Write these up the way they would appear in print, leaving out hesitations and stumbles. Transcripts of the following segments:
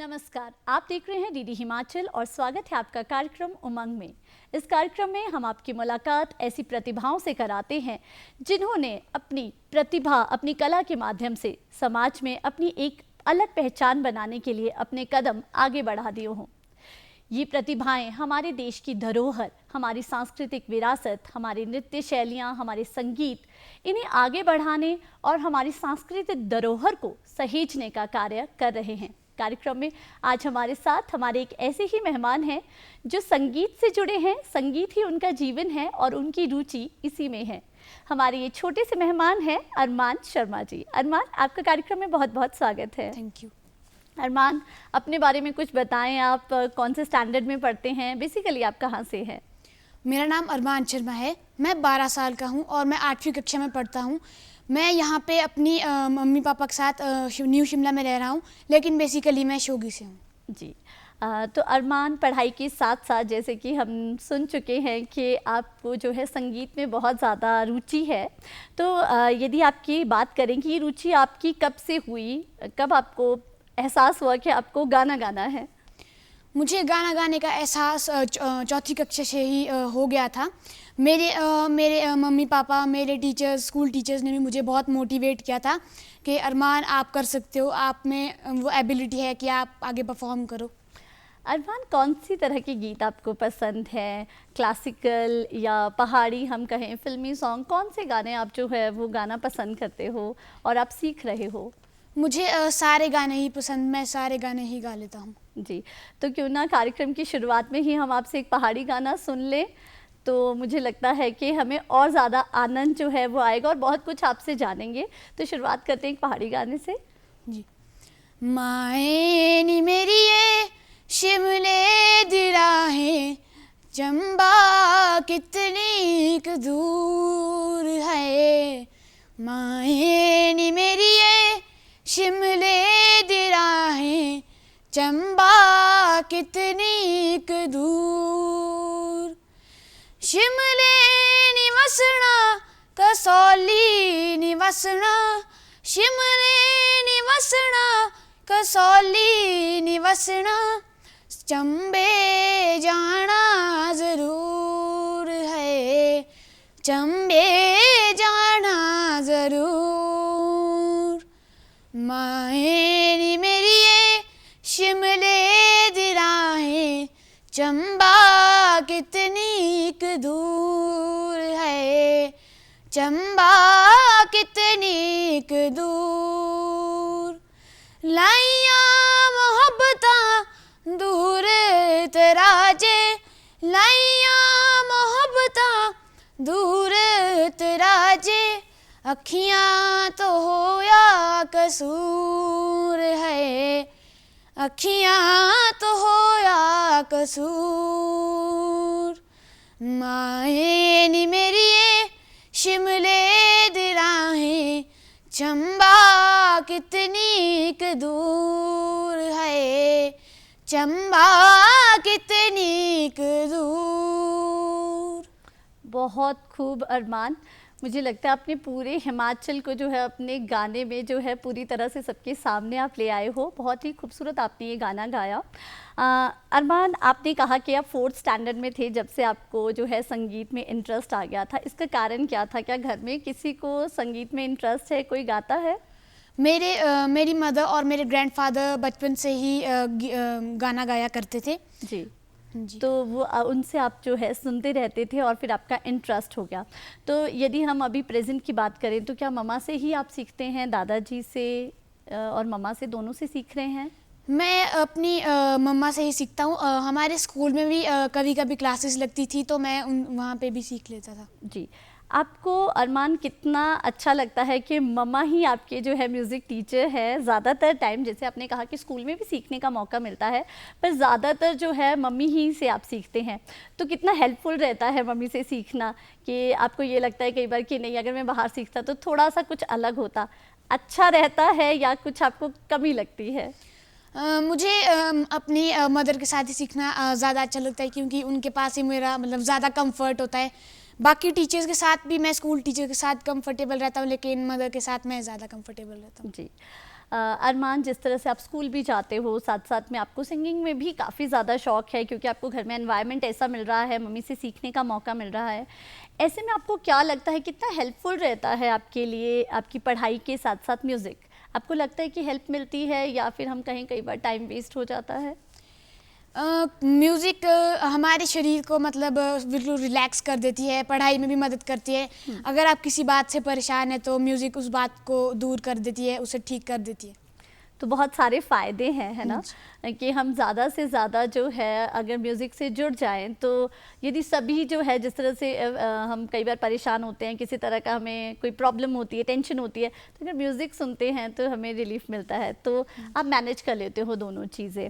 नमस्कार, आप देख रहे हैं डीडी हिमाचल और स्वागत है आपका कार्यक्रम उमंग में। इस कार्यक्रम में हम आपकी मुलाकात ऐसी प्रतिभाओं से कराते हैं जिन्होंने अपनी प्रतिभा, अपनी कला के माध्यम से समाज में अपनी एक अलग पहचान बनाने के लिए अपने कदम आगे बढ़ा दिए हों। ये प्रतिभाएं हमारे देश की धरोहर, हमारी सांस्कृतिक विरासत, हमारी नृत्य शैलियाँ, हमारे संगीत, इन्हें आगे बढ़ाने और हमारी सांस्कृतिक धरोहर को सहेजने का कार्य कर रहे हैं। कार्यक्रम में आज हमारे साथ हमारे एक ऐसे ही मेहमान हैं जो संगीत से जुड़े हैं, संगीत ही उनका जीवन है और उनकी रुचि इसी में है। हमारे ये छोटे से मेहमान हैं अरमान शर्मा जी। अरमान, आपका कार्यक्रम में बहुत बहुत स्वागत है। Thank you. अरमान, अपने बारे में कुछ बताएं, आप कौन से स्टैंडर्ड में पढ़ते हैं, बेसिकली आप कहाँ से हैं? मेरा नाम अरमान शर्मा है, मैं 12 साल का हूँ और मैं 8वीं कक्षा में पढ़ता हूँ। मैं यहाँ पे अपनी मम्मी पापा के साथ न्यू शिमला में रह रहा हूँ, लेकिन बेसिकली मैं शोगी से हूँ। जी, तो अरमान, पढ़ाई के साथ साथ जैसे कि हम सुन चुके हैं कि आपको जो है संगीत में बहुत ज़्यादा रुचि है, तो यदि आपकी बात करें कि ये रुचि आपकी कब से हुई, कब आपको एहसास हुआ कि आपको गाना गाना है? मुझे गाना गाने का एहसास चौथी कक्षा से ही हो गया था। मेरे मम्मी पापा, मेरे टीचर्स, स्कूल टीचर्स ने भी मुझे बहुत मोटिवेट किया था कि अरमान आप कर सकते हो, आप में वो एबिलिटी है कि आप आगे परफॉर्म करो। अरमान, कौन सी तरह के गीत आपको पसंद हैं? क्लासिकल या पहाड़ी, हम कहें फिल्मी सॉन्ग, कौन से गाने आप जो है वो गाना पसंद करते हो और आप सीख रहे हो? मुझे सारे गाने ही पसंद, मैं सारे गाने ही गा लेता हूँ। जी, तो क्यों ना कार्यक्रम की शुरुआत में ही हम आपसे एक पहाड़ी गाना सुन लें, तो मुझे लगता है कि हमें और ज़्यादा आनंद जो है वो आएगा और बहुत कुछ आपसे जानेंगे। तो शुरुआत करते हैं एक पहाड़ी गाने से। जी। माए नी मेरी ये शिमले दी राहें, चंबा कितनी क दूर है। माए नी मेरी ये शिमले दी राहें, चंबा कितनी क दूर। शिमले नी वसना, कसौली नी वसना, शिमले नी वसना, कसौली नी वसना, चंबे जाना ज़रूर है, चंबे जाना ज़रूर। माए नी मेरी ये शिमले दी राहें, चंबा कितनी क दूर है, चंबा कितनी क दूर। लाइया मोहब्बतां दूर तराजे, लाइया मोहब्बतां दूर तराजे, अखियाँ तो होया कसूर है, अखियाँ तो होया कसूर। माए नी मेरी ये शिमले दी राहें, चंबा कितनी क दूर है, चंबा कितनी क दूर। बहुत खूब अरमान, मुझे लगता है आपने पूरे हिमाचल को जो है अपने गाने में जो है पूरी तरह से सबके सामने आप ले आए हो। बहुत ही खूबसूरत आपने ये गाना गाया। अरमान, आपने कहा कि आप 4th स्टैंडर्ड में थे जब से आपको जो है संगीत में इंटरेस्ट आ गया था। इसका कारण क्या था? क्या घर में किसी को संगीत में इंटरेस्ट है, कोई गाता है? मेरी मदर और मेरे ग्रैंडफादर बचपन से ही गाना गाया करते थे। जी, तो वो उनसे आप जो है सुनते रहते थे और फिर आपका इंटरेस्ट हो गया। तो यदि हम अभी प्रेजेंट की बात करें तो क्या मम्मा से ही आप सीखते हैं, दादाजी से और मम्मा से, दोनों से सीख रहे हैं? मैं अपनी मम्मा से ही सीखता हूँ। हमारे स्कूल में भी कभी कभी क्लासेस लगती थी तो मैं वहाँ पे भी सीख लेता था। जी, आपको अरमान कितना अच्छा लगता है कि मम्मा ही आपके जो है म्यूज़िक टीचर है? ज़्यादातर टाइम जैसे आपने कहा कि स्कूल में भी सीखने का मौका मिलता है, पर ज़्यादातर जो है मम्मी ही से आप सीखते हैं, तो कितना हेल्पफुल रहता है मम्मी से सीखना? कि आपको ये लगता है कई बार कि नहीं, अगर मैं बाहर सीखता तो थोड़ा सा कुछ अलग होता, अच्छा रहता है या कुछ आपको कमी लगती है? मुझे अपनी मदर के साथ ही सीखना ज़्यादा अच्छा लगता है, क्योंकि उनके पास ही मेरा मतलब ज़्यादा कंफर्ट होता है। बाकी टीचर्स के साथ भी मैं स्कूल टीचर के साथ कंफर्टेबल रहता हूँ, लेकिन मदर के साथ मैं ज़्यादा कंफर्टेबल रहता हूँ। जी, अरमान, जिस तरह से आप स्कूल भी जाते हो, साथ साथ में आपको सिंगिंग में भी काफ़ी ज़्यादा शौक है क्योंकि आपको घर में एनवायरनमेंट ऐसा मिल रहा है, मम्मी से सीखने का मौका मिल रहा है। ऐसे में आपको क्या लगता है कितना हेल्पफुल रहता है आपके लिए आपकी पढ़ाई के साथ साथ म्यूज़िक? आपको लगता है कि हेल्प मिलती है या फिर हम कहीं कई बार टाइम वेस्ट हो जाता है? म्यूज़िक हमारे शरीर को मतलब बिल्कुल रिलैक्स कर देती है, पढ़ाई में भी मदद करती है। अगर आप किसी बात से परेशान हैं तो म्यूज़िक उस बात को दूर कर देती है, उसे ठीक कर देती है। तो बहुत सारे फ़ायदे हैं, है ना, कि हम ज़्यादा से ज़्यादा जो है अगर म्यूज़िक से जुड़ जाएं तो यदि सभी जो है जिस तरह से हम कई बार परेशान होते हैं, किसी तरह का हमें कोई प्रॉब्लम होती है, टेंशन होती है, तो अगर म्यूज़िक सुनते हैं तो हमें रिलीफ मिलता है, तो आप मैनेज कर लेते हो दोनों चीज़ें।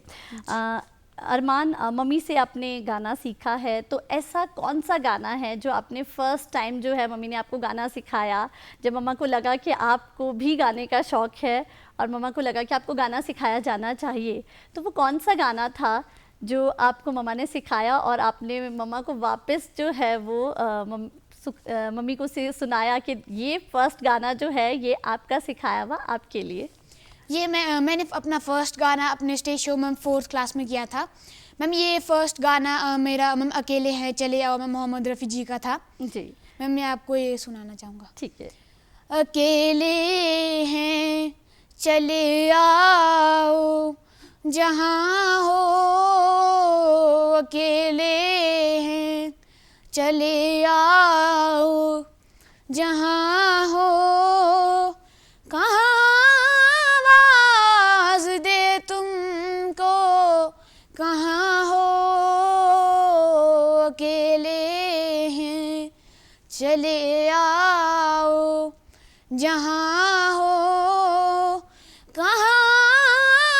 अरमान, मम्मी से आपने गाना सीखा है, तो ऐसा कौन सा गाना है जो आपने फर्स्ट टाइम जो है मम्मी ने आपको गाना सिखाया, जब मम्मा को लगा कि आपको भी गाने का शौक़ है और मम्मा को लगा कि आपको गाना सिखाया जाना चाहिए, तो वो कौन सा गाना था जो आपको मम्मा ने सिखाया और आपने मम्मा को वापस जो है वो मम्मी को सुनाया कि ये फर्स्ट गाना जो है ये आपका सिखाया हुआ आपके लिए? ये मैंने अपना फर्स्ट गाना अपने स्टेज शो में 4th क्लास में किया था। मैम ये फर्स्ट गाना मेरा मैम अकेले हैं चले आओ मैम मोहम्मद रफ़ी जी का था जी। मैम मैं आपको ये सुनाना चाहूँगा। ठीक है। अकेले हैं चले आओ जहाँ हो, अकेले हैं चले आओ जहाँ हो, कहाँ आवाज़ दे तुमको, कहाँ हो, अकेले हैं चले आओ जहाँ हो, कहाँ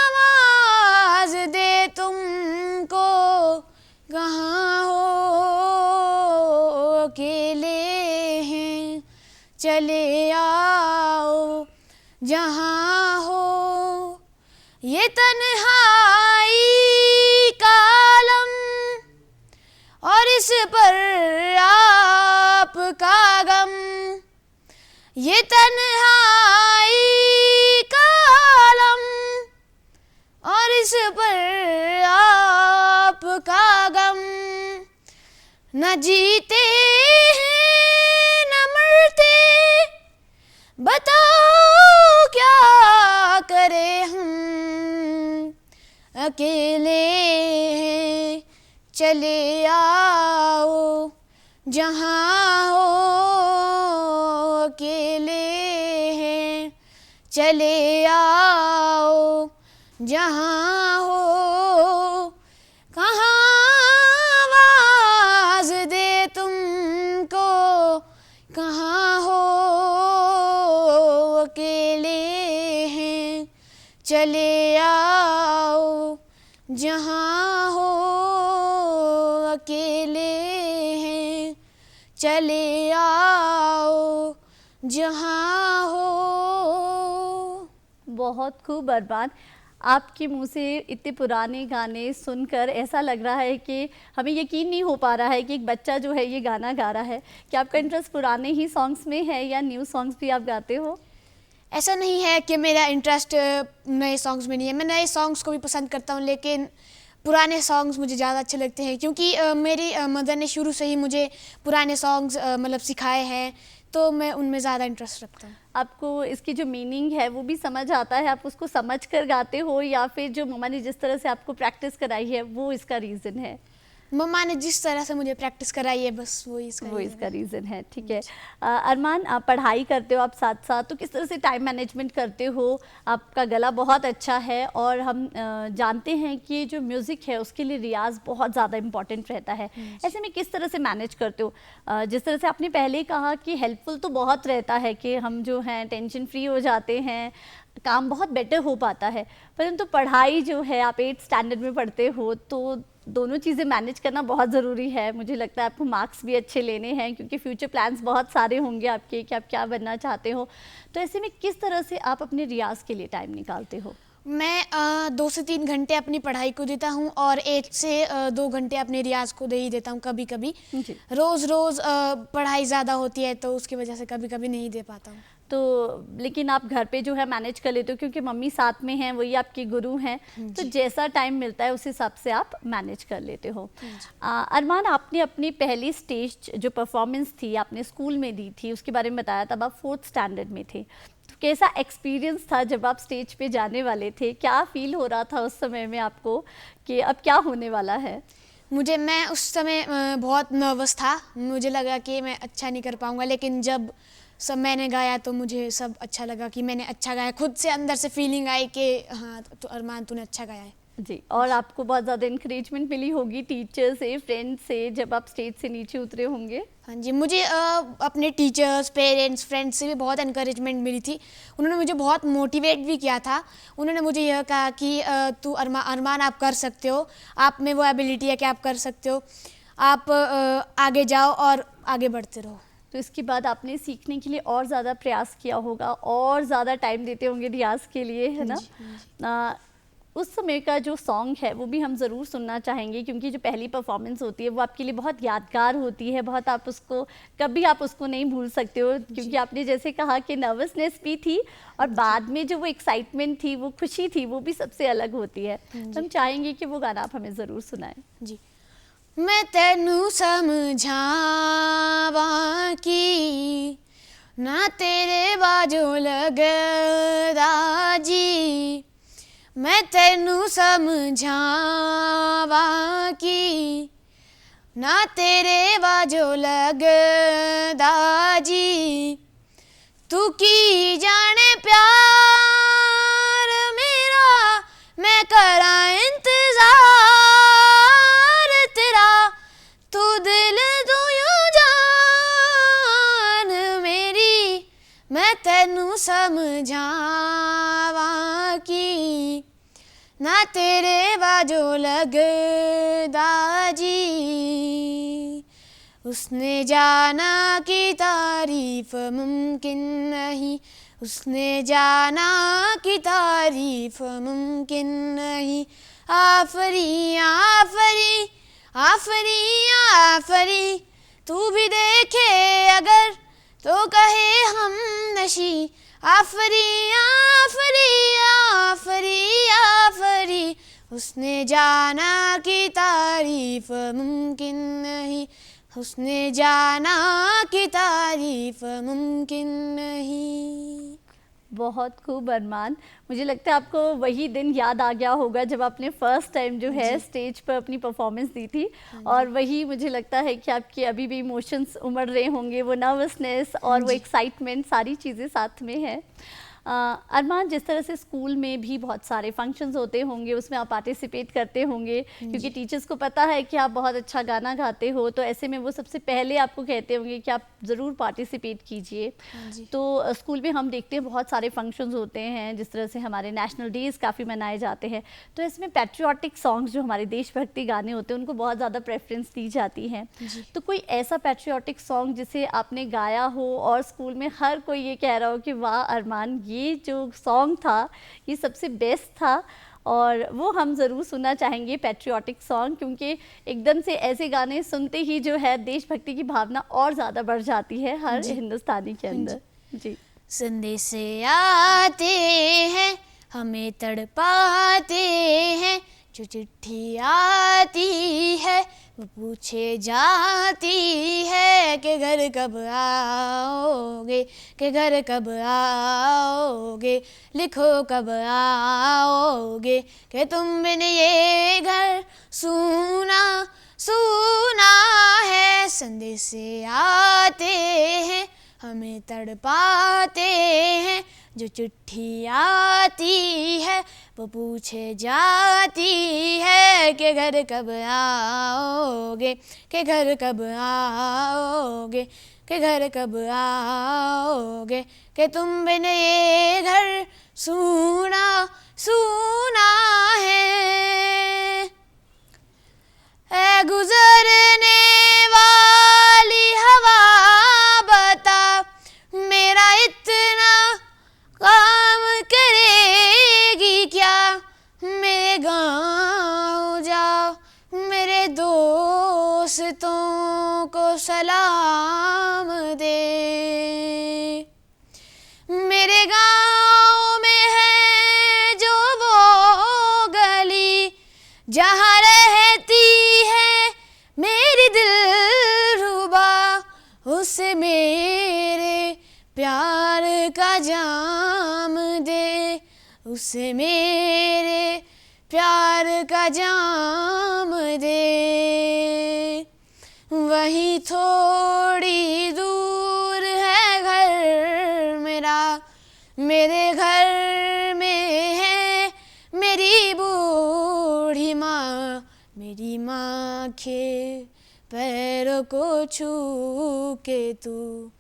आवाज़ दे तुमको, कहाँ हो, अकेले हैं चले आओ जहाँ हो। ये तन्हाई का आलम और इस पर आपका गम, ये तन्हाई का आलम और इस पर आपका गम, न जीते हैं न मरते, बताओ क्या करें हम, अकेले हैं चले आओ जहाँ हो, अकेले हैं चले आओ जहाँ हो, कहाँ आवाज़ दे तुमको, कहाँ हो, अकेले हैं चले आओ जहाँ हो, अकेले हैं चले आओ जहाँ हो। बहुत खूब अरमान, आपके मुंह से इतने पुराने गाने सुनकर ऐसा लग रहा है कि हमें यकीन नहीं हो पा रहा है कि एक बच्चा जो है ये गाना गा रहा है। क्या आपका इंटरेस्ट पुराने ही सॉन्ग्स में है या न्यू सॉन्ग्स भी आप गाते हो? ऐसा नहीं है कि मेरा इंटरेस्ट नए सॉन्ग्स में नहीं है, मैं नए सॉन्ग्स को भी पसंद करता हूँ, लेकिन पुराने सॉन्ग्स मुझे ज़्यादा अच्छे लगते हैं क्योंकि मेरी मदर ने शुरू से ही मुझे पुराने सॉन्ग्स मतलब सिखाए हैं, तो मैं उनमें ज़्यादा इंटरेस्ट रखता हूँ। आपको इसकी जो मीनिंग है वो भी समझ आता है, आप उसको समझ कर गाते हो या फिर जो मम्मा ने जिस तरह से आपको प्रैक्टिस कराई है वो इसका रीज़न है? मम्मा ने जिस तरह से मुझे प्रैक्टिस कराई है बस वो इसका रीज़न है। ठीक है। अरमान, आप पढ़ाई करते हो आप साथ साथ, तो किस तरह से टाइम मैनेजमेंट करते हो? आपका गला बहुत अच्छा है और हम जानते हैं कि जो म्यूज़िक है उसके लिए रियाज़ बहुत ज़्यादा इम्पॉर्टेंट रहता है। ऐसे में किस तरह से मैनेज करते हो? जिस तरह से आपने पहले कहा कि हेल्पफुल तो बहुत रहता है कि हम जो हैं टेंशन फ्री हो जाते हैं, काम बहुत बेटर हो पाता है, परंतु पढ़ाई जो है आप 8th स्टैंडर्ड में पढ़ते हो तो दोनों चीज़ें मैनेज करना बहुत ज़रूरी है। मुझे लगता है आपको मार्क्स भी अच्छे लेने हैं क्योंकि फ्यूचर प्लान्स बहुत सारे होंगे आपके कि आप क्या बनना चाहते हो। तो ऐसे में किस तरह से आप अपने रियाज़ के लिए टाइम निकालते हो? मैं 2 से 3 घंटे अपनी पढ़ाई को देता हूँ और 1 से 2 घंटे अपने रियाज़ को दे ही देता हूँ कभी कभी। रोज़ पढ़ाई ज़्यादा होती है तो उसकी वजह से कभी कभी नहीं दे पाता हूँ। तो लेकिन आप घर पे जो है मैनेज कर लेते हो क्योंकि मम्मी साथ में हैं, वही आपके गुरु हैं, तो जैसा टाइम मिलता है उस हिसाब से आप मैनेज कर लेते हो। अरमान, आपने अपनी पहली स्टेज जो परफॉर्मेंस थी आपने स्कूल में दी थी, उसके बारे में बताया, तब आप 4th स्टैंडर्ड में थे, तो कैसा एक्सपीरियंस था जब आप स्टेज पे जाने वाले थे? क्या फील हो रहा था उस समय में आपको कि अब क्या होने वाला है? मैं उस समय बहुत नर्वस था। मुझे लगा कि मैं अच्छा नहीं कर पाऊँगा, लेकिन जब सब मैंने गाया तो मुझे सब अच्छा लगा कि मैंने अच्छा गाया। खुद से अंदर से फीलिंग आई कि हाँ तो अरमान तूने अच्छा गाया है। जी, और आपको बहुत ज़्यादा इंकरेजमेंट मिली होगी टीचर से, फ्रेंड से, जब आप स्टेज से नीचे उतरे होंगे? हाँ जी, मुझे अपने टीचर्स, पेरेंट्स, फ्रेंड्स से भी बहुत एनकरेजमेंट मिली थी। उन्होंने मुझे बहुत मोटिवेट भी किया था। उन्होंने मुझे यह कहा कि तू अरमान आप कर सकते हो, आप में वो एबिलिटी है कि आप कर सकते हो, आप आगे जाओ और आगे बढ़ते रहो। तो इसके बाद आपने सीखने के लिए और ज़्यादा प्रयास किया होगा और ज़्यादा टाइम देते होंगे रियाज के लिए, है ना? उस समय का जो सॉन्ग है वो भी हम ज़रूर सुनना चाहेंगे क्योंकि जो पहली परफॉर्मेंस होती है वो आपके लिए बहुत यादगार होती है, बहुत आप उसको कभी आप उसको नहीं भूल सकते हो क्योंकि आपने जैसे कहा कि नर्वसनेस भी थी और बाद में जो वो एक्साइटमेंट थी, वो खुशी थी, वो भी सबसे अलग होती है। तो हम चाहेंगे कि वो गाना आप हमें ज़रूर सुनाएं। जी। मैं तेनू समझावा की ना तेरे बाजो लगदा जी, मैं तेनू समझावा की ना तेरे बाजो लगदा जी, तू की जाने प्यार मेरा मैं करा इंतजार तेरा, तू दिल दू यूं जान मेरी, मैं तेनू समझावा की ना तेरे बाजो लगदा जी। उसने जाना कि तारीफ मुमकिन नहीं, उसने जाना कि तारीफ मुमकिन नहीं, आफरी आफरी आफरी आफरी, तू भी देखे अगर तो कहे हम नशी, आफरी आफरी आफरी आफरी, उसने जाना कि तारीफ मुमकिन नहीं, उसने जाना कि तारीफ मुमकिन नहीं। बहुत खूब अरमान, मुझे लगता है आपको वही दिन याद आ गया होगा जब आपने फर्स्ट टाइम जो है स्टेज पर अपनी परफॉर्मेंस दी थी, और वही मुझे लगता है कि आपके अभी भी इमोशंस उमड़ रहे होंगे, वो नर्वसनेस और वो एक्साइटमेंट, सारी चीज़ें साथ में है। अरमान, जिस तरह से स्कूल में भी बहुत सारे फंक्शंस होते होंगे, उसमें आप पार्टिसिपेट करते होंगे क्योंकि टीचर्स को पता है कि आप बहुत अच्छा गाना गाते हो, तो ऐसे में वो सबसे पहले आपको कहते होंगे कि आप ज़रूर पार्टिसिपेट कीजिए। तो स्कूल में हम देखते हैं बहुत सारे फंक्शंस होते हैं, जिस तरह से हमारे नेशनल डेज़ काफ़ी मनाए जाते हैं, तो इसमें पैट्रियाटिक सॉन्ग्स जो हमारे देशभक्ति गाने होते हैं उनको बहुत ज़्यादा प्रेफरेंस दी जाती है। तो कोई ऐसा पैट्रियाटिक सॉन्ग जिसे आपने गाया हो और स्कूल में हर कोई ये कह रहा हो कि वाह अरमान, ये जो सॉन्ग था ये सबसे बेस्ट था, और वो हम ज़रूर सुनना चाहेंगे पैट्रियाटिक सॉन्ग, क्योंकि एकदम से ऐसे गाने सुनते ही जो है देशभक्ति की भावना और ज़्यादा बढ़ जाती है हर हिंदुस्तानी के अंदर। जी। संदेश आते हैं हमें तड़पाते हैं, जो चिट्ठी आती है वो पूछे जाती है कि घर कब आओगे, कि घर कब आओगे, लिखो कब आओगे, कि तुम बिन ये घर सूना सूना है। संदेश आते हैं हमें तड़पाते हैं, जो चिट्ठी आती है वो पूछे जाती है कि घर कब आओगे, कि घर कब आओगे, कि घर कब आओगे, कि तुम बिन ये घर सूना सूना है। ऐ गुजरने वाली हवा बता, मेरा इतना काम करेगी क्या, मेरे गाँव जाओ मेरे दोस्तों को सलाम दे। जहाँ रहती है मेरी दिलरुबा, उसे मेरे प्यार का जाम दे, उसे मेरे प्यार का जाम दे। वहीं थोड़ी दूर है घर मेरा, मेरे घर में है मेरी बूढ़ी माँ, मेरी माँ के पैरों को छू के तू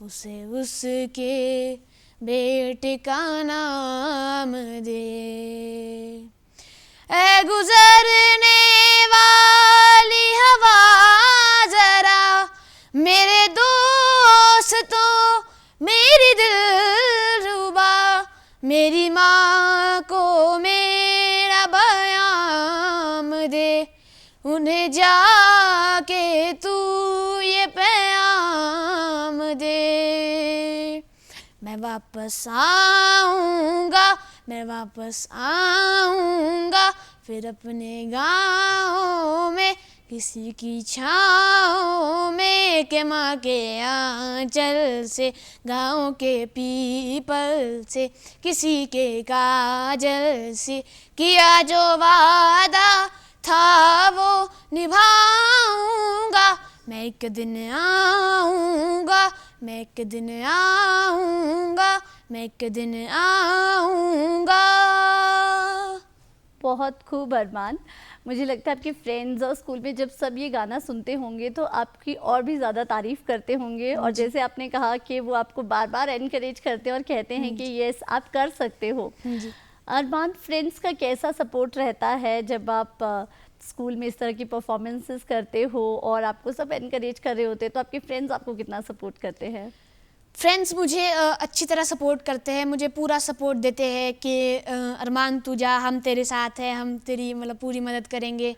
उसे उसके बेटे का नाम दे। ऐ गुजरने वाली हवा जरा मेरे दोस्तों मेरी दिलरुबा, मेरी माँ को मेरा बयाम दे, उन्हें जाके तू ये पैगाम दे। मैं वापस आऊँगा, मैं वापस आऊँगा, फिर अपने गाँव में किसी की छाँव में, के माँ के आँचल से, गाँव के पीपल से, किसी के काजल से, किया जो वादा था वो निभाऊंगा। मैं एक दिन आऊँगा, मैं एक दिन आऊँगा, मैं एक दिन आऊँगा। बहुत खूब अरमान। मुझे लगता है आपके फ्रेंड्स और स्कूल में जब सब ये गाना सुनते होंगे तो आपकी और भी ज़्यादा तारीफ़ करते होंगे, और जैसे आपने कहा कि वो आपको बार बार एनकरेज करते हैं और कहते हैं कि यस आप कर सकते हो। जी। अरमान, फ्रेंड्स का कैसा सपोर्ट रहता है जब आप स्कूल में इस तरह की परफॉर्मेंसेस करते हो और आपको सब एनकरेज कर रहे होते हैं, तो आपके फ्रेंड्स आपको कितना सपोर्ट करते हैं? फ्रेंड्स मुझे अच्छी तरह सपोर्ट करते हैं, मुझे पूरा सपोर्ट देते हैं कि अरमान तू जा, हम तेरे साथ हैं, हम तेरी मतलब पूरी मदद करेंगे।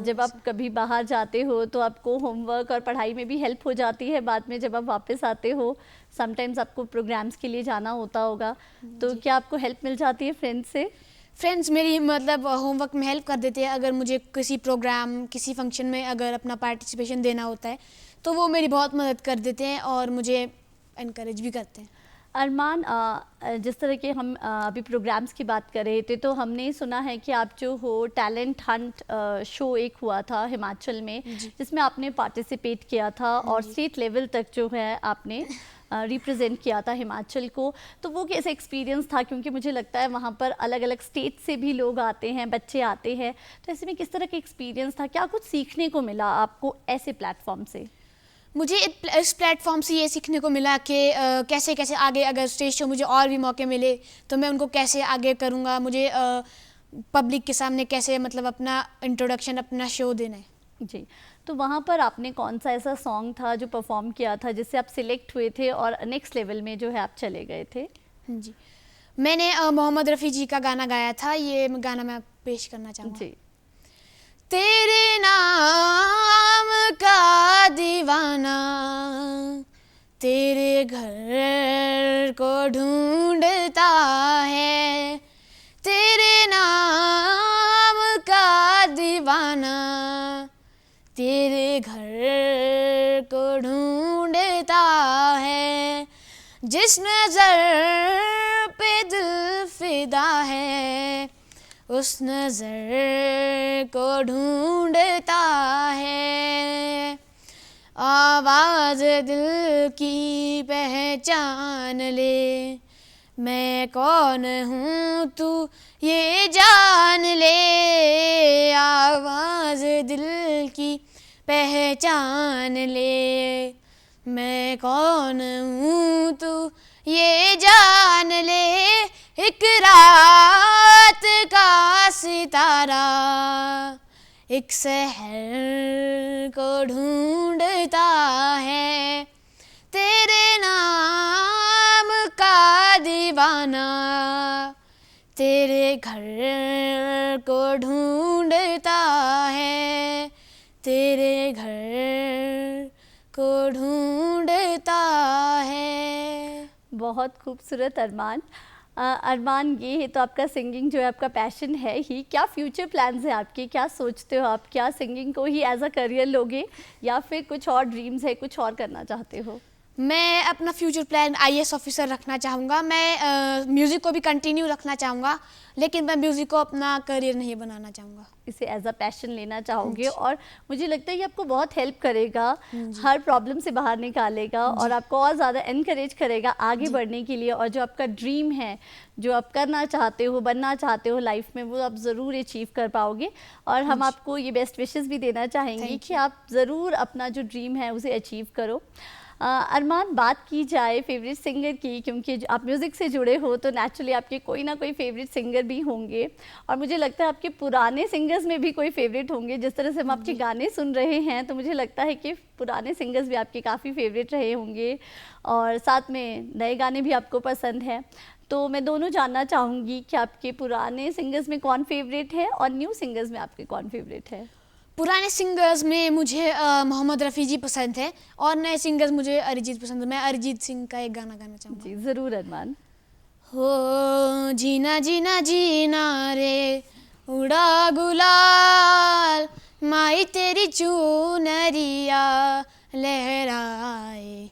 जब आप कभी बाहर जाते हो तो आपको होमवर्क और पढ़ाई में भी हेल्प हो जाती है बाद में जब आप वापस आते हो? समटाइम्स आपको प्रोग्राम्स के लिए जाना होता होगा, तो क्या आपको हेल्प मिल जाती है फ्रेंड्स से? फ्रेंड्स मेरी मतलब होमवर्क में हेल्प कर देते हैं। अगर मुझे किसी प्रोग्राम किसी फंक्शन में अगर अपना पार्टिसिपेशन देना होता है तो वो मेरी बहुत मदद कर देते हैं और मुझे एनकरेज भी करते हैं। अरमान, जिस तरह के हम अभी प्रोग्राम्स की बात कर रहे थे तो हमने सुना है कि आप जो हो टैलेंट हंट शो एक हुआ था हिमाचल में जिसमें आपने पार्टिसिपेट किया था और स्टेट लेवल तक जो है आपने रिप्रेजेंट किया था हिमाचल को। तो वो कैसा एक्सपीरियंस था, क्योंकि मुझे लगता है वहाँ पर अलग अलग स्टेट से भी लोग आते हैं, बच्चे आते हैं, तो ऐसे में किस तरह का एक्सपीरियंस था? क्या कुछ सीखने को मिला आपको ऐसे प्लेटफॉर्म से? मुझे इस प्लेटफॉर्म से ये सीखने को मिला कि कैसे कैसे आगे अगर स्टेज शो मुझे और भी मौके मिले तो मैं उनको कैसे आगे करूँगा, मुझे पब्लिक के सामने कैसे मतलब अपना इंट्रोडक्शन अपना शो देना है। जी, तो वहाँ पर आपने कौन सा ऐसा सॉन्ग था जो परफॉर्म किया था जिससे आप सिलेक्ट हुए थे और नेक्स्ट लेवल में जो है आप चले गए थे? जी, मैंने मोहम्मद रफ़ी जी का गाना गाया था, ये गाना मैं पेश करना चाहूँगा। जी। तेरे नाम का दीवाना तेरे घर को ढूंढता है, तेरे नाम का दीवाना तेरे घर को ढूंढता है, जिस नज़र पे दिल फिदा है उस नज़र को ढूंढता है, आवाज़ दिल की पहचान ले, मैं कौन हूँ तू ये जान ले, आवाज़ दिल की पहचान ले, मैं कौन हूँ तू ये जान ले, एक रात का सितारा एक शहर को ढूंढता है, तेरे नाम का दीवाना तेरे घर को ढूंढता है, तेरे घर को ढूंढता है। बहुत खूबसूरत अरमान। अरमान, ये है तो आपका सिंगिंग जो है आपका पैशन है ही। क्या फ्यूचर प्लान्स हैं आपके, क्या सोचते हो आप? क्या सिंगिंग को ही एज अ करियर लोगे या फिर कुछ और ड्रीम्स है, कुछ और करना चाहते हो? मैं अपना फ्यूचर प्लान आईएएस ऑफिसर रखना चाहूँगा। मैं म्यूज़िक को भी कंटिन्यू रखना चाहूँगा, लेकिन मैं म्यूज़िक को अपना करियर नहीं बनाना चाहूँगा। इसे एज अ पैशन लेना चाहोगे और मुझे लगता है कि आपको बहुत हेल्प करेगा, हर प्रॉब्लम से बाहर निकालेगा और आपको और ज़्यादा एनकरेज करेगा आगे बढ़ने के लिए। और जो आपका ड्रीम है, जो आप करना चाहते हो, बनना चाहते हो लाइफ में, वो आप ज़रूर अचीव कर पाओगे। और हम आपको ये बेस्ट विशेस भी देना चाहेंगे कि आप ज़रूर अपना जो ड्रीम है उसे अचीव करो। अरमान, बात की जाए फेवरेट सिंगर की, क्योंकि आप म्यूज़िक से जुड़े हो तो नेचुरली आपके कोई ना कोई फेवरेट सिंगर भी होंगे और मुझे लगता है आपके पुराने सिंगर्स में भी कोई फेवरेट होंगे। जिस तरह से हम आपके गाने सुन रहे हैं तो मुझे लगता है कि पुराने सिंगर्स भी आपके काफ़ी फेवरेट रहे होंगे और साथ में नए गाने भी आपको पसंद हैं। तो मैं दोनों जानना चाहूँगी कि आपके पुराने सिंगर्स में कौन फेवरेट है और न्यू सिंगर्स में आपके कौन फेवरेट है? पुराने सिंगर्स में मुझे मोहम्मद रफ़ी जी पसंद है और नए सिंगर्स मुझे अरिजीत पसंद है। मैं अरिजीत सिंह का एक गाना गाना चाहूँगा। जी ज़रूर अरमान। हो जीना जीना जीना रे उड़ा गुलाल, माई तेरी चुनरिया लहराए।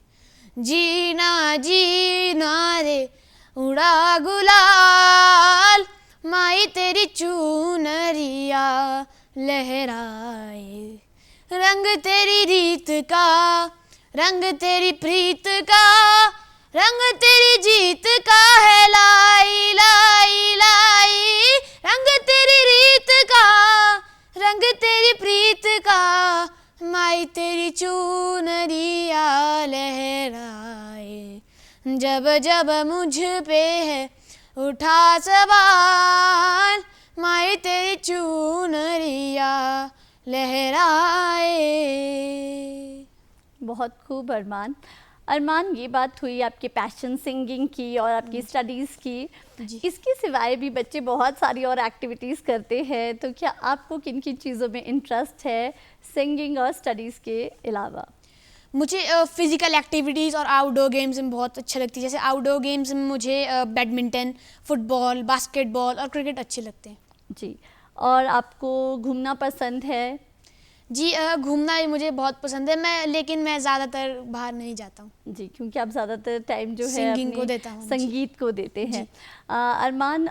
जीना जीना रे उड़ा गुलाल, माई तेरी चुनरिया लहराए। रंग तेरी रीत का, रंग तेरी प्रीत का, रंग तेरी जीत का है लाई लाई लाई। रंग तेरी रीत का, रंग तेरी प्रीत का, माई तेरी चुनरिया लहराए। जब जब मुझ पे है उठा सवाल, माई तेरी चुनरिया लहराए। बहुत खूब अरमान। अरमान, ये बात हुई आपके पैशन सिंगिंग की और आपकी स्टडीज़ की। इसके सिवाय भी बच्चे बहुत सारी और एक्टिविटीज़ करते हैं, तो क्या आपको किन किन चीज़ों में इंटरेस्ट है सिंगिंग और स्टडीज़ के अलावा? मुझे फिज़िकल एक्टिविटीज़ और आउटडोर गेम्स में बहुत अच्छी लगती है। जैसे आउटडोर गेम्स में मुझे बैडमिंटन, फुटबॉल, बास्केटबॉल और क्रिकेट अच्छे लगते हैं। जी, और आपको घूमना पसंद है? जी, घूमना भी मुझे बहुत पसंद है, लेकिन मैं ज़्यादातर बाहर नहीं जाता हूँ। जी, क्योंकि आप ज़्यादातर टाइम जो है सिंगिंग अपनी को देता हूँ। संगीत को देते हैं। अरमान,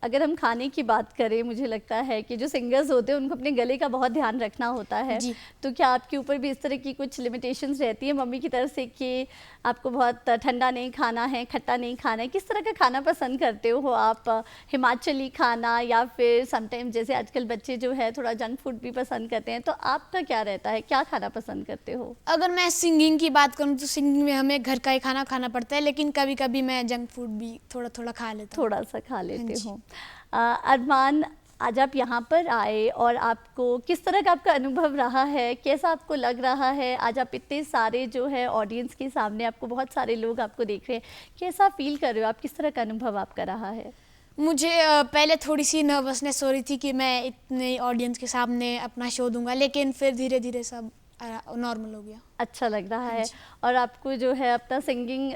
अगर हम खाने की बात करें, मुझे लगता है कि जो सिंगर्स होते हैं उनको अपने गले का बहुत ध्यान रखना होता है। तो क्या आपके ऊपर भी इस तरह की कुछ लिमिटेशंस रहती है मम्मी की तरफ से कि आपको बहुत ठंडा नहीं खाना है, खट्टा नहीं खाना है? किस तरह का खाना पसंद करते हो आप? हिमाचली खाना या फिर समटाइम जैसे आजकल बच्चे जो है थोड़ा जंक फूड भी पसंद करते हैं, तो आपका क्या रहता है, क्या खाना पसंद करते हो? अगर मैं सिंगिंग की बात करूँ तो सिंगिंग में हमें घर का ही खाना खाना पड़ता है, लेकिन कभी कभी मैं जंक फूड भी थोड़ा थोड़ा खा लेता हूँ। थोड़ा सा खा लेते हो। अरमान, आज आप यहाँ पर आए और आपको किस तरह का आपका अनुभव रहा है, कैसा आपको लग रहा है? आज आप इतने सारे जो है ऑडियंस के सामने, आपको बहुत सारे लोग आपको देख रहे हैं, कैसा फील कर रहे हो आप? किस तरह का अनुभव आपका रहा है? मुझे पहले थोड़ी सी नर्वसनेस हो रही थी कि मैं इतने ऑडियंस के सामने अपना शो दूंगा, लेकिन फिर धीरे धीरे सब नॉर्मल हो गया। अच्छा लग रहा है और आपको जो है अपना सिंगिंग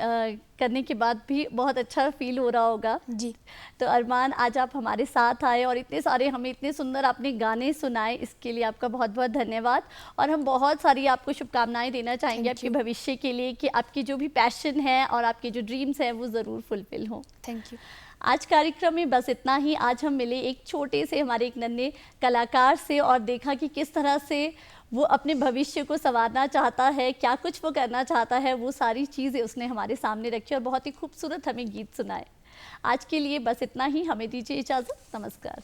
करने के बाद भी बहुत अच्छा फील हो रहा होगा। जी। तो अरमान, आज आप हमारे साथ आए और इतने सारे हमें इतने सुंदर आपने गाने सुनाए, इसके लिए आपका बहुत बहुत धन्यवाद। और हम बहुत सारी आपको शुभकामनाएं देना चाहेंगे आपके भविष्य के लिए कि आपकी जो भी पैशन है और आपके जो ड्रीम्स हैं वो ज़रूर फुलफिल हों। Thank you. आज कार्यक्रम में बस इतना ही। आज हम मिले एक छोटे से हमारे एक नन्हे कलाकार से और देखा कि किस तरह से वो अपने भविष्य को संवारना चाहता है, क्या कुछ वो करना चाहता है, वो सारी चीज़ें उसने हमारे सामने रखी और बहुत ही खूबसूरत हमें गीत सुनाए। आज के लिए बस इतना ही, हमें दीजिए इजाज़त। नमस्कार।